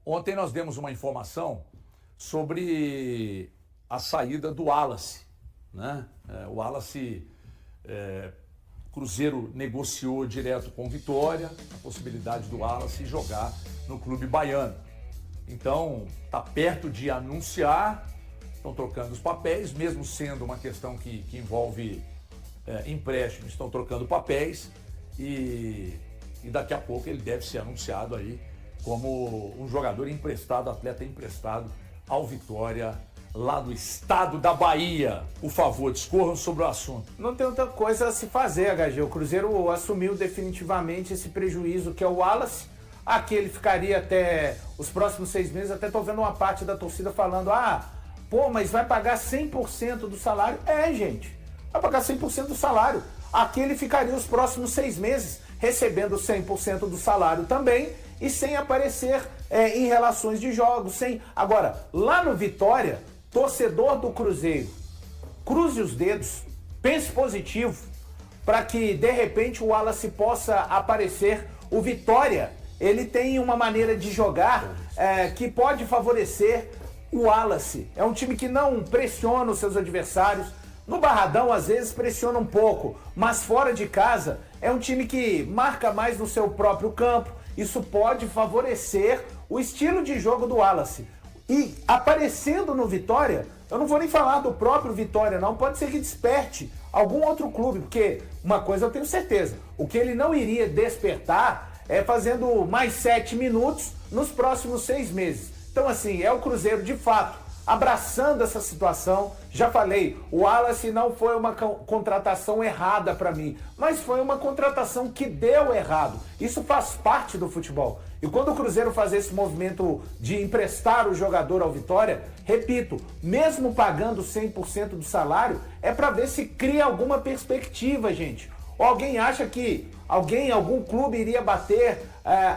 Ontem nós demos uma informação sobre a saída do Wallace, né? O Wallace, Cruzeiro negociou direto com o Vitória a possibilidade do Wallace jogar no clube baiano. Então, está perto de anunciar, estão trocando os papéis, mesmo sendo uma questão que envolve empréstimos, estão trocando papéis e daqui a pouco ele deve ser anunciado aí como um jogador emprestado, atleta emprestado ao Vitória, lá do estado da Bahia. Por favor, discorram sobre o assunto. Não tem outra coisa a se fazer, HG. O Cruzeiro assumiu definitivamente esse prejuízo que é o Wallace. Aqui ele ficaria até os próximos 6 meses. Até tô vendo uma parte da torcida falando: mas vai pagar 100% do salário. Gente, vai pagar 100% do salário. Aqui ele ficaria os próximos 6 meses recebendo 100% do salário também e sem aparecer em relações de jogos. Agora, lá no Vitória, torcedor do Cruzeiro, cruze os dedos, pense positivo para que de repente o Wallace possa aparecer. O Vitória, ele tem uma maneira de jogar que pode favorecer o Wallace. É um time que não pressiona os seus adversários. No Barradão, às vezes, pressiona um pouco, mas fora de casa, é um time que marca mais no seu próprio campo. Isso pode favorecer o estilo de jogo do Wallace. E aparecendo no Vitória, eu não vou nem falar do próprio Vitória, não. Pode ser que desperte algum outro clube, porque uma coisa eu tenho certeza: o que ele não iria despertar é fazendo mais 7 minutos nos próximos 6 meses. Então, assim, é o Cruzeiro, de fato, abraçando essa situação. Já falei, o Wallace não foi uma contratação errada para mim, mas foi uma contratação que deu errado. Isso faz parte do futebol. E quando o Cruzeiro fazer esse movimento de emprestar o jogador ao Vitória, repito, mesmo pagando 100% do salário, é para ver se cria alguma perspectiva, gente. Ou alguém acha que algum clube iria bater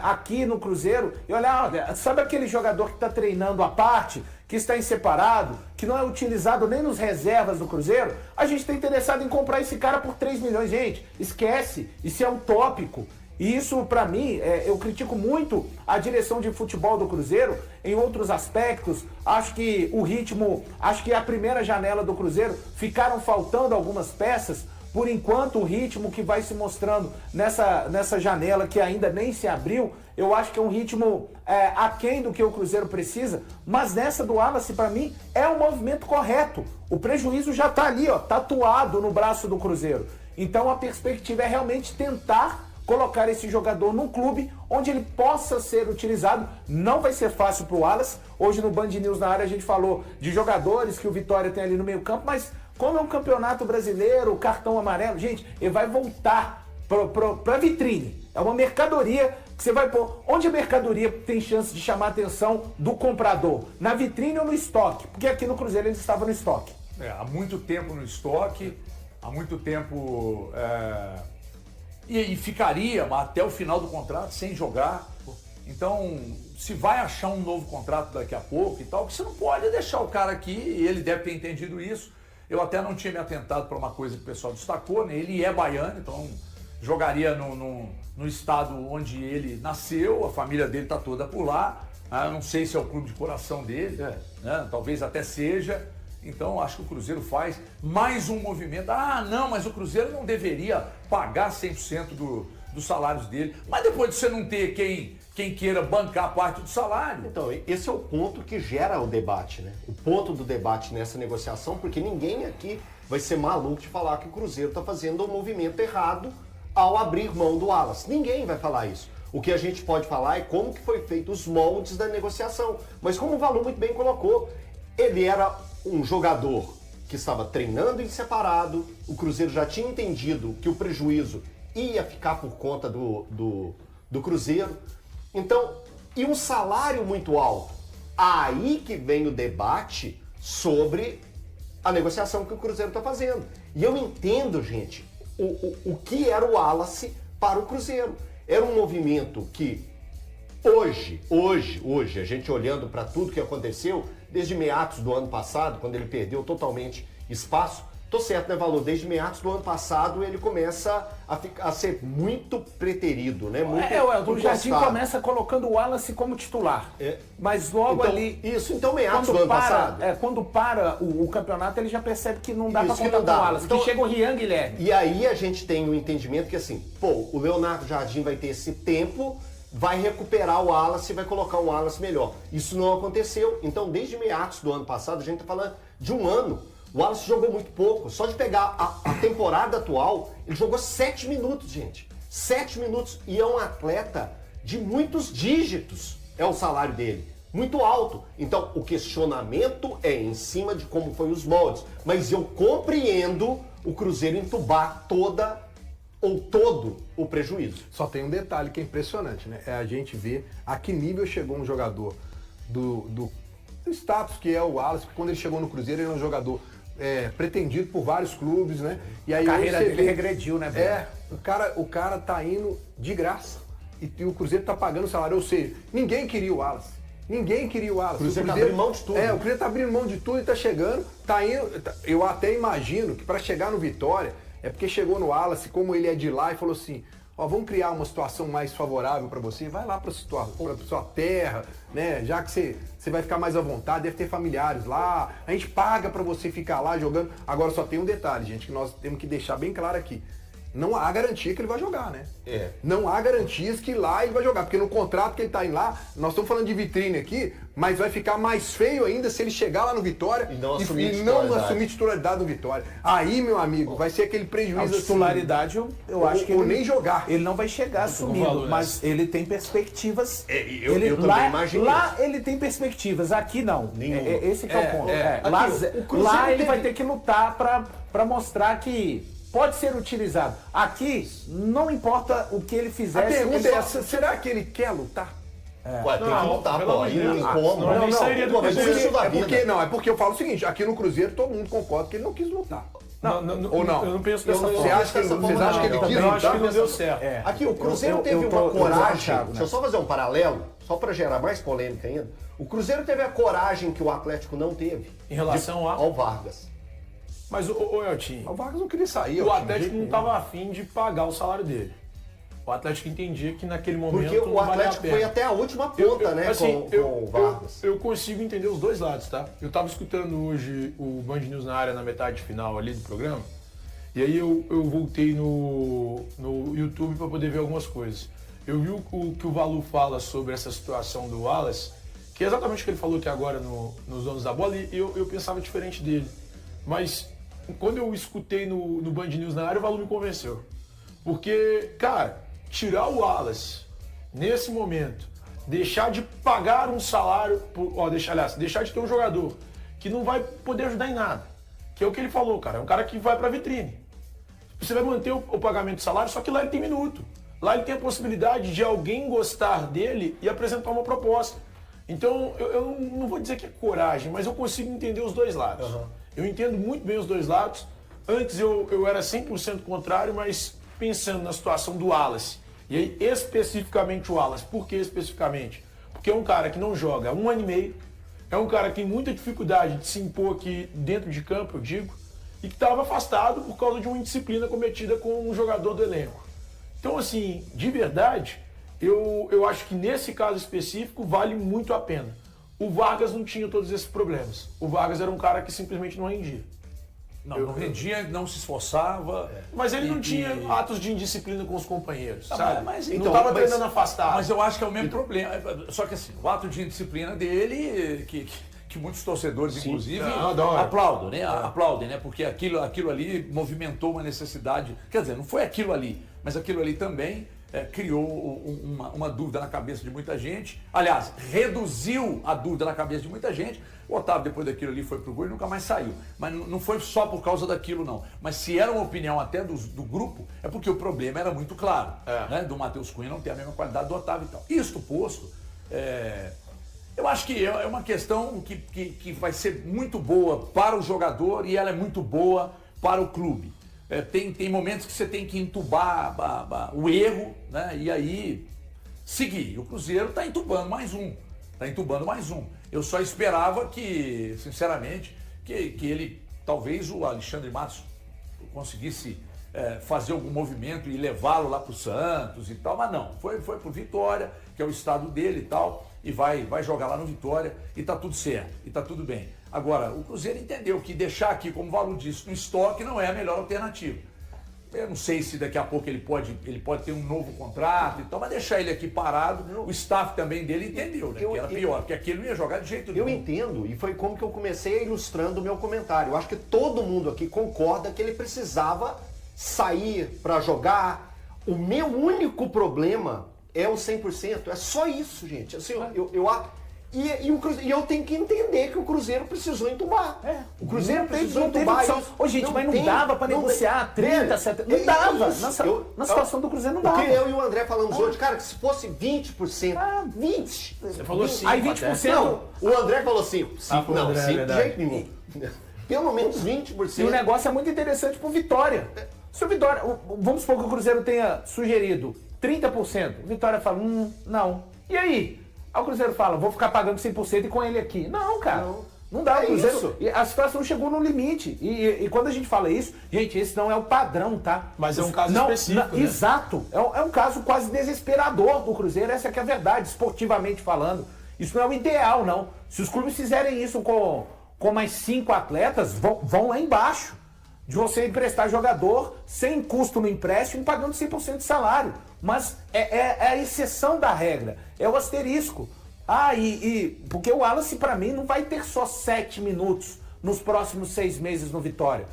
aqui no Cruzeiro e olha, sabe aquele jogador que está treinando à parte, que está em separado, que não é utilizado nem nos reservas do Cruzeiro? A gente está interessado em comprar esse cara por 3 milhões. Gente, esquece, isso é utópico. E isso, para mim, eu critico muito a direção de futebol do Cruzeiro em outros aspectos. Acho que o ritmo, acho que a primeira janela do Cruzeiro ficaram faltando algumas peças. Por enquanto, o ritmo que vai se mostrando nessa janela que ainda nem se abriu, eu acho que é um ritmo aquém do que o Cruzeiro precisa, mas nessa do Wallace, para mim, é um movimento correto. O prejuízo já está ali, tatuado no braço do Cruzeiro. Então a perspectiva é realmente tentar colocar esse jogador num clube onde ele possa ser utilizado. Não vai ser fácil para o Wallace. Hoje no Band News na área a gente falou de jogadores que o Vitória tem ali no meio campo, mas como é um campeonato brasileiro, o cartão amarelo, gente, ele vai voltar para a vitrine. É uma mercadoria que você vai pôr. Onde a mercadoria tem chance de chamar a atenção do comprador? Na vitrine ou no estoque? Porque aqui no Cruzeiro ele estava no estoque. Há muito tempo no estoque, há muito tempo... E ficaria até o final do contrato sem jogar. Então, se vai achar um novo contrato daqui a pouco e tal, que você não pode deixar o cara aqui, e ele deve ter entendido isso. Eu até não tinha me atentado para uma coisa que o pessoal destacou, né? Ele é baiano, então jogaria no estado onde ele nasceu, a família dele está toda por lá. Eu não sei se é o clube de coração dele, né? Talvez até seja. Então acho que o Cruzeiro faz mais um movimento. Não, mas o Cruzeiro não deveria pagar 100% dos salários dele. Mas depois de você não ter quem queira bancar parte do salário. Então, esse é o ponto que gera o debate, né? O ponto do debate nessa negociação, porque ninguém aqui vai ser maluco de falar que o Cruzeiro está fazendo um movimento errado ao abrir mão do Wallace. Ninguém vai falar isso. O que a gente pode falar é como que foi feito os moldes da negociação. Mas como o Valu muito bem colocou, ele era um jogador que estava treinando em separado, o Cruzeiro já tinha entendido que o prejuízo ia ficar por conta do Cruzeiro. Então, e um salário muito alto. Aí que vem o debate sobre a negociação que o Cruzeiro está fazendo. E eu entendo, gente, o que era o Wallace para o Cruzeiro. Era um movimento que hoje, a gente olhando para tudo que aconteceu, desde meados do ano passado, quando ele perdeu totalmente espaço, Tô certo, né, Valor? Desde meados do ano passado ele começa a ser muito preterido, né? Muito O Jardim encostado. começa colocando o Wallace como titular. É. Mas logo Então, ali. isso, então meados do ano passado. Quando para o campeonato, ele já percebe que não dá pra Isso, que contar não com o dá. Wallace. Então- que chega o Rian Guilherme. E aí a gente tem o entendimento que assim, o Leonardo Jardim vai ter esse tempo, vai recuperar o Wallace e vai colocar o Wallace melhor. Isso não aconteceu. Então, desde meados do ano passado, a gente tá falando de um ano. O Wallace jogou muito pouco. Só de pegar a temporada atual, ele jogou 7 minutos, gente. 7 minutos. E é um atleta de muitos dígitos. É o salário dele. Muito alto. Então, o questionamento é em cima de como foi os moldes. Mas eu compreendo o Cruzeiro entubar todo o prejuízo. Só tem um detalhe que é impressionante, né? É a gente ver a que nível chegou um jogador do status que é o Wallace, porque quando ele chegou no Cruzeiro ele é um jogador pretendido por vários clubes, né? E aí A carreira hoje você dele vê- regrediu, né, velho? o cara tá indo de graça. E o Cruzeiro tá pagando o salário. Ou seja, ninguém queria o Wallace. Ninguém queria o Wallace. O Cruzeiro tá abrindo mão de tudo. O Cruzeiro tá abrindo mão de tudo e tá chegando, tá indo. Eu até imagino que para chegar no Vitória, é porque chegou no Wallace, como ele é de lá, e falou assim: ó, vamos criar uma situação mais favorável para você, vai lá para sua terra, né? Já que você vai ficar mais à vontade, deve ter familiares lá, a gente paga para você ficar lá jogando. Agora só tem um detalhe, gente, que nós temos que deixar bem claro aqui. Não há garantia que ele vai jogar, né? Não há garantias que lá ele vai jogar, porque no contrato que ele tá indo lá, nós estamos falando de vitrine aqui, mas vai ficar mais feio ainda se ele chegar lá no Vitória E não assumir não titularidade. assumir titularidade no Vitória. Aí, meu amigo, vai ser aquele A prejuízo titularidade, eu acho que ou ele nem jogar. Ele não vai chegar assumindo, valor, né? mas ele tem perspectivas. eu também imagino lá ele tem perspectivas, aqui não. Nenhum. Esse que é o ponto. Aqui, Lá, o Cruzeiro lá ele teve- vai ter que lutar para mostrar que pode ser utilizado. Aqui, não importa o que ele fizer. A pergunta ele é só- essa, será que ele quer lutar? Ué, tem que Não, lutar, pelo pô. amor de Aí não tem Deus. como. Não, nem sairia do Pô, mas Cruzeiro. isso da vida. É porque eu falo o seguinte, aqui no Cruzeiro todo mundo concorda que ele não quis lutar. Ou não? Eu não penso dessa forma. Você acha que dessa vocês forma, acham que não. ele quis Eu acho lutar? que não deu certo. Aqui, o Cruzeiro Eu- teve eu tô- uma eu tô coragem. achado, né? Deixa eu só fazer um paralelo, só para gerar mais polêmica ainda. O Cruzeiro teve a coragem que o Atlético não teve Em relação a... ao Vargas. Mas, ô Eltinho, O Vargas não queria sair. o ó, Atlético de não jeito nenhum. estava afim de pagar o salário dele. O Atlético entendia que naquele momento Porque não o valia a Atlético pena. foi até a última ponta, né, assim, com o Vargas. Eu consigo entender os dois lados, tá? Eu tava escutando hoje o Band News na área, na metade final ali do programa, e aí eu voltei no YouTube para poder ver algumas coisas. Eu vi o que o Valu fala sobre essa situação do Wallace, que é exatamente o que ele falou aqui agora nos Donos da Bola, e eu pensava diferente dele. Mas quando eu escutei no Band News na área, o Valu me convenceu. Porque, cara, tirar o Wallace nesse momento, deixar de pagar um salário, deixar de ter um jogador que não vai poder ajudar em nada. Que é o que ele falou, cara. É um cara que vai pra vitrine. Você vai manter o pagamento de salário, só que lá ele tem minuto. Lá ele tem a possibilidade de alguém gostar dele e apresentar uma proposta. Então, eu não vou dizer que é coragem, mas eu consigo entender os dois lados. Eu entendo muito bem os dois lados. Antes eu era 100% contrário, mas pensando na situação do Wallace, e aí especificamente o Wallace. Por que especificamente? Porque é um cara que não joga há 1 ano e meio, é um cara que tem muita dificuldade de se impor aqui dentro de campo, eu digo, e que estava afastado por causa de uma indisciplina cometida com um jogador do elenco. Então, assim, de verdade, eu acho que nesse caso específico vale muito a pena. O Vargas não tinha todos esses problemas. O Vargas era um cara que simplesmente não rendia. Não rendia, não se esforçava. Mas ele não tinha atos de indisciplina com os companheiros, Tá, sabe? mas Ele então, não estava mas- treinando afastado. Mas eu acho que é o mesmo problema. Só que assim, o ato de indisciplina dele, que muitos torcedores, inclusive, adoram. aplaudem, né? Porque aquilo ali movimentou uma necessidade. Quer dizer, não foi aquilo ali, mas aquilo ali também criou uma dúvida na cabeça de muita gente. Aliás, reduziu a dúvida na cabeça de muita gente. O Otávio, depois daquilo ali, foi pro gol e nunca mais saiu. Mas não foi só por causa daquilo, não. Mas se era uma opinião até do grupo, é porque o problema era muito claro. Né? Do Matheus Cunha não ter a mesma qualidade do Otávio e tal. Isto posto, eu acho que é uma questão que vai ser muito boa para o jogador e ela é muito boa para o clube. Tem momentos que você tem que entubar o erro, né? E aí seguir. O Cruzeiro está entubando mais um. Eu só esperava que, sinceramente, que ele talvez o Alexandre Matos conseguisse fazer algum movimento e levá-lo lá para o Santos e tal, mas não, foi pro Vitória, que é o estado dele e tal, e vai jogar lá no Vitória e tá tudo certo, e tá tudo bem. Agora, o Cruzeiro entendeu que deixar aqui, como o Valu disse, no estoque não é a melhor alternativa. Eu não sei se daqui a pouco ele pode ter um novo contrato e tal, mas deixar ele aqui parado, o staff também dele entendeu, né, que era pior, porque aqui ele não ia jogar de jeito nenhum. Eu entendo, e foi como que eu comecei ilustrando o meu comentário. Eu acho que todo mundo aqui concorda que ele precisava sair para jogar. O meu único problema é o 100%, é só isso, gente. Assim, eu tenho que entender que o Cruzeiro precisou entubar. O Cruzeiro precisou entubar. Ô, gente, mas não dava para negociar 30, 70. Não dava. Na situação do Cruzeiro não dava. Porque eu e o André falamos hoje, cara, que se fosse 20%, 20%. Você falou 5%. Aí 20%. Não, o André falou 5%. Foi o Não, André, 5% de verdade. jeito nenhum. Pelo menos 20%. E o negócio é muito interessante pro Vitória. Se o Vitória, vamos supor que o Cruzeiro tenha sugerido 30%, o Vitória fala, não. E aí? Aí o Cruzeiro fala, vou ficar pagando 100% e com ele aqui. Não, cara. Não dá. O Cruzeiro, isso. e a situação chegou no limite. E quando a gente fala isso, gente, esse não é o padrão, tá? Mas é um caso específico, né? Exato. É um caso quase desesperador do Cruzeiro. Essa que é a verdade, esportivamente falando. Isso não é o ideal, não. Se os clubes fizerem isso com mais 5 atletas, vão lá embaixo. De você emprestar jogador sem custo no empréstimo, pagando 100% de salário. Mas é a exceção da regra, é o asterisco. Porque o Wallace, para mim, não vai ter só 7 minutos nos próximos 6 meses no Vitória.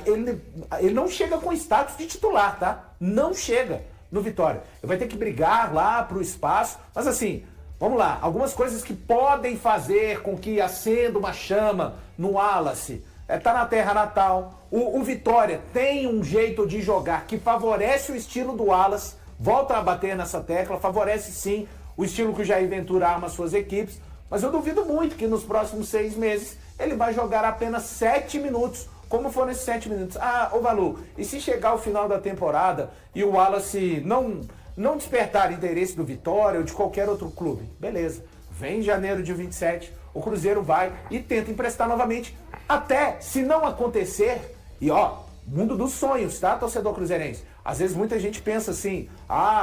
Ele não chega com status de titular, tá? Não chega no Vitória. Ele vai ter que brigar lá pro espaço, mas assim, vamos lá, algumas coisas que podem fazer com que acenda uma chama no Wallace. Tá na terra natal. O Vitória tem um jeito de jogar que favorece o estilo do Wallace. Volta a bater nessa tecla, favorece sim o estilo que o Jair Ventura arma suas equipes. Mas eu duvido muito que nos próximos 6 meses ele vai jogar apenas 7 minutos. Como foram esses 7 minutos? Ô Valu, e se chegar ao final da temporada e o Wallace não despertar interesse do Vitória ou de qualquer outro clube? Beleza. Vem em janeiro de 27, o Cruzeiro vai e tenta emprestar novamente. Até se não acontecer, e mundo dos sonhos, tá, torcedor cruzeirense? Às vezes muita gente pensa assim,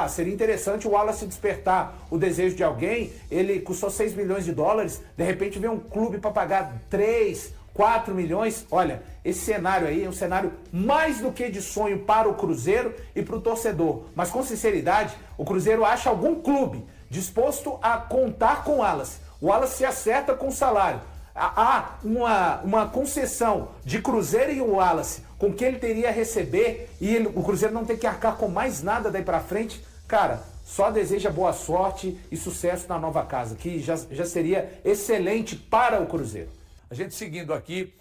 seria interessante o Wallace despertar o desejo de alguém, ele custou 6 milhões de dólares, de repente vem um clube para pagar 3, 4 milhões. Olha, esse cenário aí é um cenário mais do que de sonho para o Cruzeiro e para o torcedor. Mas com sinceridade, o Cruzeiro acha algum clube disposto a contar com o Wallace. O Wallace se acerta com o salário. Há uma concessão de Cruzeiro e o Wallace com o que ele teria a receber e o Cruzeiro não ter que arcar com mais nada daí pra frente. Cara, só deseja boa sorte e sucesso na nova casa, que já seria excelente para o Cruzeiro. A gente seguindo aqui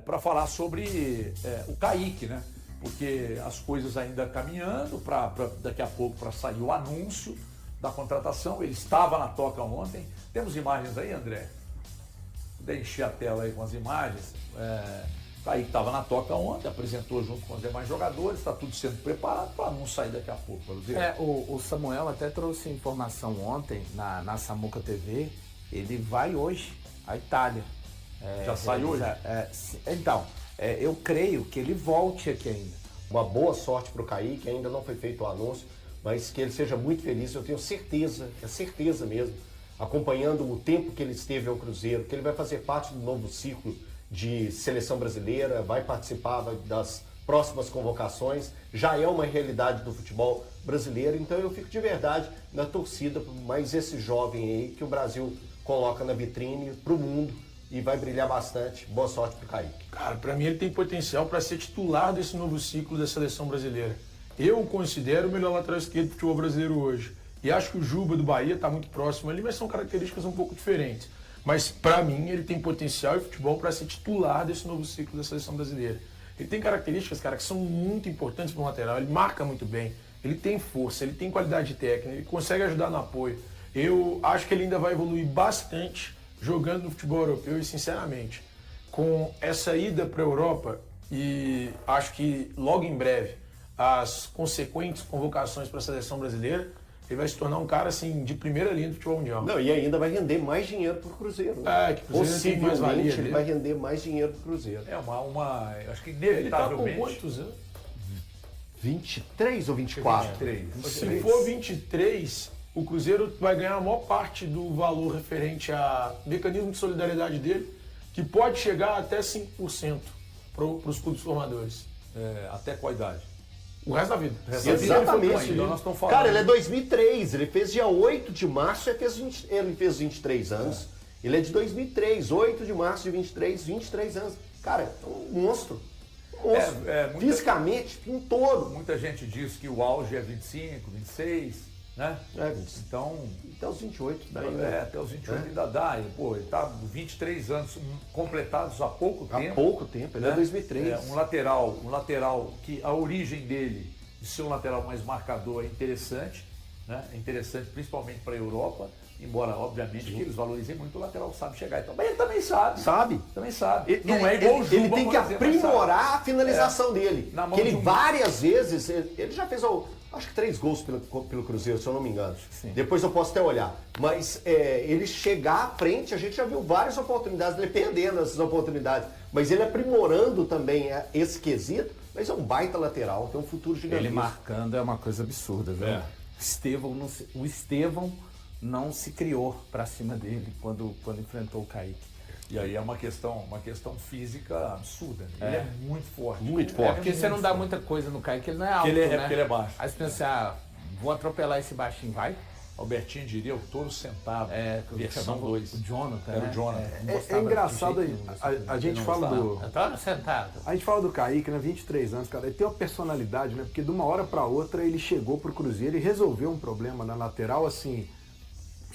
para falar sobre o Kaique, né? Porque as coisas ainda caminhando, para daqui a pouco para sair o anúncio da contratação. Ele estava na toca ontem. Temos imagens aí, André? Puder encher a tela aí com as imagens. O Kaique estava na toca ontem, apresentou junto com os demais jogadores, está tudo sendo preparado para não sair daqui a pouco. O Samuel até trouxe informação ontem na Samuca TV, ele vai hoje à Itália. Já sai hoje? Então, eu creio que ele volte aqui ainda. Uma boa sorte para o Kaique, ainda não foi feito o anúncio, mas que ele seja muito feliz, eu tenho certeza, certeza mesmo, acompanhando o tempo que ele esteve ao Cruzeiro, que ele vai fazer parte do novo ciclo de seleção brasileira, vai participar das próximas convocações, já é uma realidade do futebol brasileiro, então eu fico de verdade na torcida por mais esse jovem aí que o Brasil coloca na vitrine para o mundo e vai brilhar bastante. Boa sorte pro Kaique. Cara, para mim ele tem potencial para ser titular desse novo ciclo da seleção brasileira. Eu o considero o melhor lateral esquerdo do futebol brasileiro hoje. E acho que o Juba do Bahia está muito próximo ali, mas são características um pouco diferentes. Mas para mim ele tem potencial e futebol para ser titular desse novo ciclo da seleção brasileira. Ele tem características, cara, que são muito importantes para o lateral. Ele marca muito bem, ele tem força, ele tem qualidade técnica, ele consegue ajudar no apoio. Eu acho que ele ainda vai evoluir bastante jogando no futebol europeu e, sinceramente, com essa ida para a Europa e acho que logo em breve as consequentes convocações para a seleção brasileira, ele vai se tornar um cara assim de primeira linha do futebol mundial. Não, e ainda vai render mais dinheiro pro Cruzeiro. Né? Que o Cruzeiro tem mais valia Possivelmente ele ali. vai render mais dinheiro pro Cruzeiro. Eu acho que Ele tá com inevitavelmente. quantos anos? 23 ou 24? 23. Se for 23, o Cruzeiro vai ganhar a maior parte do valor referente a mecanismo de solidariedade dele, que pode chegar até 5% para os clubes formadores. Até qual idade? O resto da vida. Exatamente. Então nós estamos falando. Cara, ele é 2003, ele fez dia 8 de março, ele fez 23 anos. Ele é de 2003, 8 de março de 23 anos. Cara, é um monstro. Fisicamente, em todo. Muita gente diz que o auge é 25, 26, né? Então, até os 28 daí, né? até os 28 ainda dá. Ele tá 23 anos completados há pouco tempo. Há pouco tempo, ele é 2003. Um lateral que a origem dele, de ser um lateral mais marcador, é interessante, né? É interessante principalmente para a Europa, embora, obviamente, que eles valorizem muito, o lateral sabe chegar. Então, mas ele também sabe. Também sabe. Não é igual o Juba, ele tem que aprimorar a finalização dele. Na mão Que ele de um- várias vezes, ele já fez, acho que 3 gols pelo Cruzeiro, se eu não me engano. Sim. Depois eu posso até olhar. Mas ele chegar à frente, a gente já viu várias oportunidades, ele perdendo essas oportunidades. Mas ele aprimorando também esse quesito, mas é um baita lateral, tem um futuro gigantesco. Ele marcando é uma coisa absurda, viu? É. O Estevão não se criou pra cima dele quando enfrentou o Kaique. E aí é uma questão física absurda. Ele é muito forte. Muito forte. Porque você não dá muita coisa no Kaique, ele não é alto, Porque né? ele é baixo. Aí você pensa, vou atropelar esse baixinho, vai? Albertinho diria o touro sentado. Versão chamava 2. o Jonathan, Era né? o Jonathan. Não É gostava engraçado de aí, jeito nenhum, a gente não fala gostava. do. Eu tava sentado. A gente fala do Kaique, né? 23 anos, cara. Ele tem uma personalidade, né? Porque de uma hora pra outra ele chegou pro Cruzeiro e resolveu um problema na lateral, assim,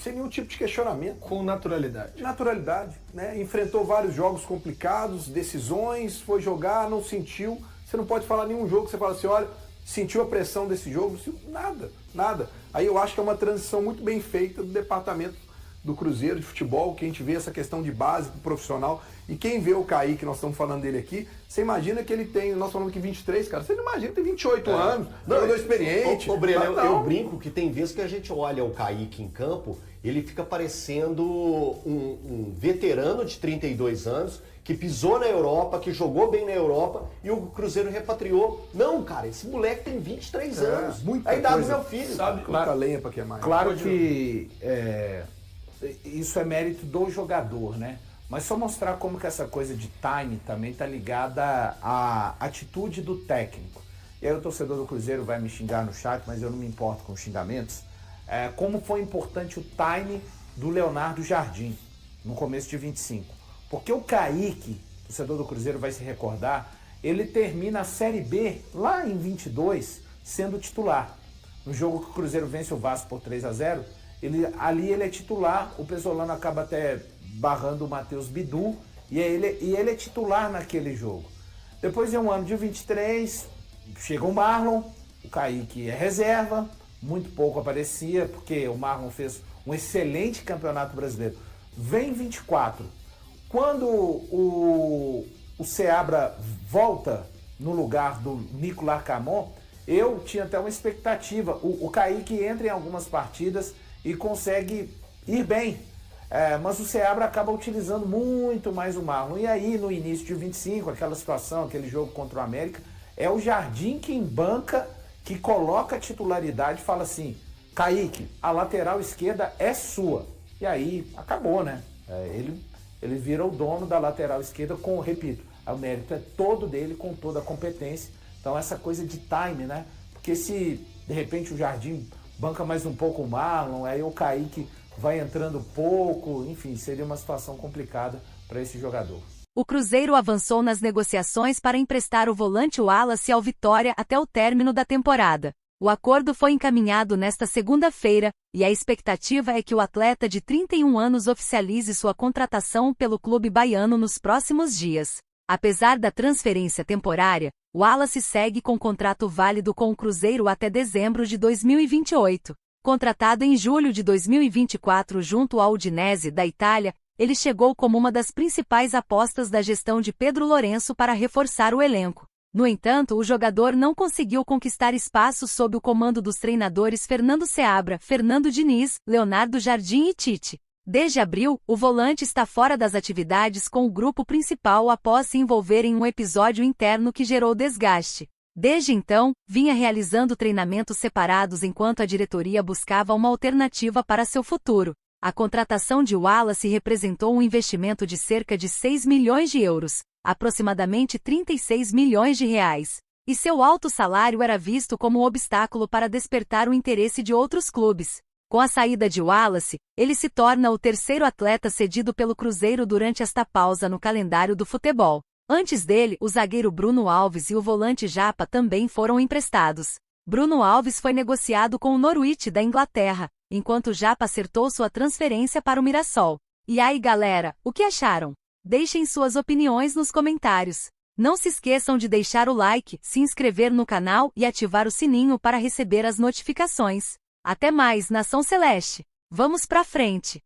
sem nenhum tipo de questionamento. Com naturalidade. Naturalidade, né? Enfrentou vários jogos complicados, decisões, foi jogar, não sentiu. Você não pode falar nenhum jogo que você fala assim, olha, sentiu a pressão desse jogo? Nada. Aí eu acho que é uma transição muito bem feita do departamento do Cruzeiro de futebol, que a gente vê essa questão de base pro profissional. E quem vê o Kaique, nós estamos falando dele aqui, você imagina que ele tem, nós falamos que 23, cara, você não imagina, tem 28 anos, jogador experiente. Ô, Breno, Mas eu não. brinco que tem vezes que a gente olha o Kaique em campo, ele fica parecendo um veterano de 32 anos, que pisou na Europa, que jogou bem na Europa, e o Cruzeiro repatriou. Não, cara, esse moleque tem 23 anos. muita A idade do coisa. meu filho. Sabe? Muita lenha pra queimar. Claro que isso é mérito do jogador, né? Mas só mostrar como que essa coisa de time também tá ligada à atitude do técnico. E aí o torcedor do Cruzeiro vai me xingar no chat, mas eu não me importo com os xingamentos. Como foi importante o time do Leonardo Jardim no começo de 25. Porque o Kaique, torcedor do Cruzeiro vai se recordar, ele termina a Série B lá em 22 sendo titular. No jogo que o Cruzeiro vence o Vasco por 3-0, ali ele é titular, o Pesolano acaba até barrando o Matheus Bidu, e ele é titular naquele jogo. Depois de um ano de 23, chega o Marlon, o Kaique é reserva, muito pouco aparecia, porque o Marlon fez um excelente campeonato brasileiro. Vem 24. Quando o Seabra volta no lugar do Nicolas Camon, eu tinha até uma expectativa. O Kaique entra em algumas partidas e consegue ir bem. Mas o Seabra acaba utilizando muito mais o Marlon. E aí, no início de 25, aquela situação, aquele jogo contra o América, é o Jardim quem banca, que coloca a titularidade e fala assim, Kaique, a lateral esquerda é sua. E aí, acabou, né? Ele vira o dono da lateral esquerda repito, o mérito é todo dele, com toda a competência. Então essa coisa de time, né? Porque se de repente o Jardim banca mais um pouco o Marlon, aí o Kaique vai entrando pouco, enfim, seria uma situação complicada para esse jogador. O Cruzeiro avançou nas negociações para emprestar o volante Wallace ao Vitória até o término da temporada. O acordo foi encaminhado nesta segunda-feira, e a expectativa é que o atleta de 31 anos oficialize sua contratação pelo clube baiano nos próximos dias. Apesar da transferência temporária, Wallace segue com contrato válido com o Cruzeiro até dezembro de 2028. Contratado em julho de 2024 junto ao Udinese da Itália, ele chegou como uma das principais apostas da gestão de Pedro Lourenço para reforçar o elenco. No entanto, o jogador não conseguiu conquistar espaço sob o comando dos treinadores Fernando Seabra, Fernando Diniz, Leonardo Jardim e Tite. Desde abril, o volante está fora das atividades com o grupo principal após se envolver em um episódio interno que gerou desgaste. Desde então, vinha realizando treinamentos separados enquanto a diretoria buscava uma alternativa para seu futuro. A contratação de Wallace representou um investimento de cerca de 6 milhões de euros, aproximadamente 36 milhões de reais, e seu alto salário era visto como um obstáculo para despertar o interesse de outros clubes. Com a saída de Wallace, ele se torna o terceiro atleta cedido pelo Cruzeiro durante esta pausa no calendário do futebol. Antes dele, o zagueiro Bruno Alves e o volante Japa também foram emprestados. Bruno Alves foi negociado com o Norwich da Inglaterra, enquanto Japa acertou sua transferência para o Mirassol. E aí, galera, o que acharam? Deixem suas opiniões nos comentários. Não se esqueçam de deixar o like, se inscrever no canal e ativar o sininho para receber as notificações. Até mais, Nação Celeste! Vamos pra frente!